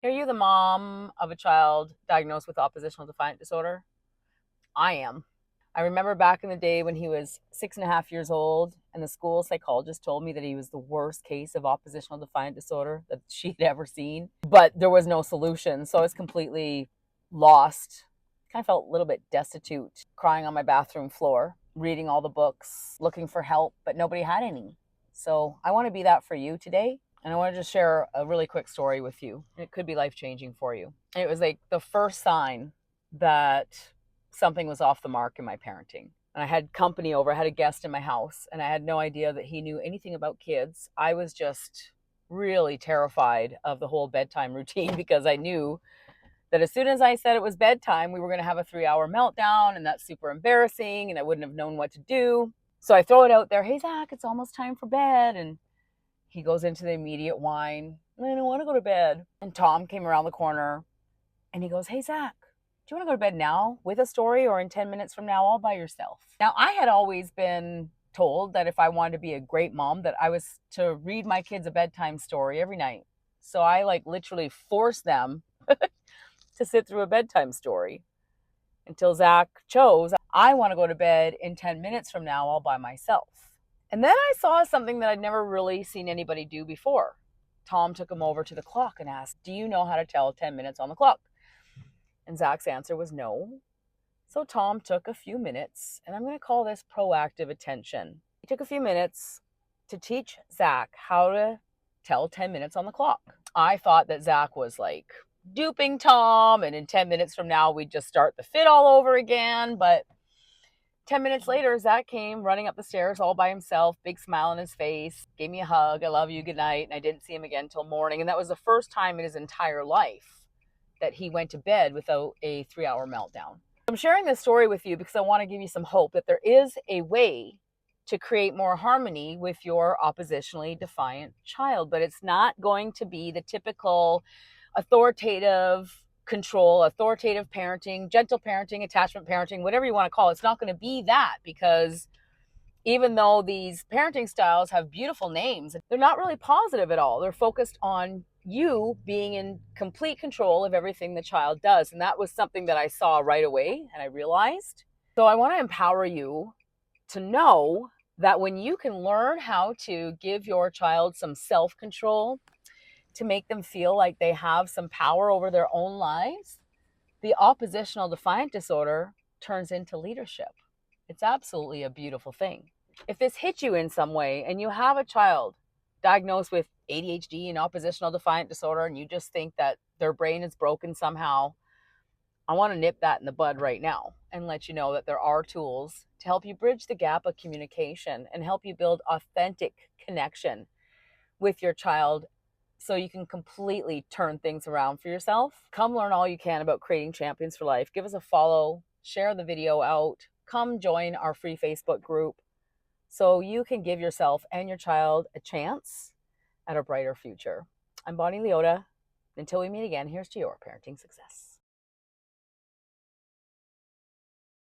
Are you the mom of a child diagnosed with oppositional defiant disorder? I am. I remember back in the day when he was 6.5 years old, and the school psychologist told me that he was the worst case of oppositional defiant disorder that she'd ever seen. But there was no solution. So I was completely lost. Kind of felt a little bit destitute, crying on my bathroom floor, reading all the books, looking for help, but nobody had any. So I want to be that for you today. And I want to just share a really quick story with you. It could be life changing for you. It was like the first sign that something was off the mark in my parenting. And I had company over, I had a guest in my house, and I had no idea that he knew anything about kids. I was just really terrified of the whole bedtime routine because I knew that as soon as I said it was bedtime, we were going to have a 3 hour meltdown, and that's super embarrassing, and I wouldn't have known what to do. So I throw it out there, hey, Zach, it's almost time for bed. And he goes into the immediate whine, I don't want to go to bed. And Tom came around the corner and he goes, hey, Zach, do you want to go to bed now with a story or in 10 minutes from now all by yourself? Now, I had always been told that if I wanted to be a great mom, that I was to read my kids a bedtime story every night. So I literally forced them to sit through a bedtime story until Zach chose, I want to go to bed in 10 minutes from now all by myself. And then I saw something that I'd never really seen anybody do before. Tom took him over to the clock and asked, do you know how to tell 10 minutes on the clock? And Zach's answer was no. So Tom took a few minutes, and I'm going to call this proactive attention. He took a few minutes to teach Zach how to tell 10 minutes on the clock. I thought that Zach was duping Tom, and in 10 minutes from now, we'd just start the fit all over again. But 10 minutes later, Zach came running up the stairs all by himself, big smile on his face, gave me a hug, I love you, good night, and I didn't see him again till morning. And that was the first time in his entire life that he went to bed without a 3 hour meltdown. I'm sharing this story with you because I want to give you some hope that there is a way to create more harmony with your oppositionally defiant child, but it's not going to be the typical authoritative control, authoritative parenting, gentle parenting, attachment parenting, whatever you want to call it. It's not going to be that, because even though these parenting styles have beautiful names, they're not really positive at all. They're focused on you being in complete control of everything the child does. And that was something that I saw right away and I realized. So I want to empower you to know that when you can learn how to give your child some self-control, to make them feel like they have some power over their own lives, the oppositional defiant disorder turns into leadership. It's absolutely a beautiful thing. If this hits you in some way and you have a child diagnosed with ADHD and oppositional defiant disorder, and you just think that their brain is broken somehow, I want to nip that in the bud right now and let you know that there are tools to help you bridge the gap of communication and help you build authentic connection with your child so you can completely turn things around for yourself. Come learn all you can about creating champions for life. Give us a follow, share the video out, come join our free Facebook group so you can give yourself and your child a chance at a brighter future. I'm Bonnie Leota. Until we meet again, here's to your parenting success.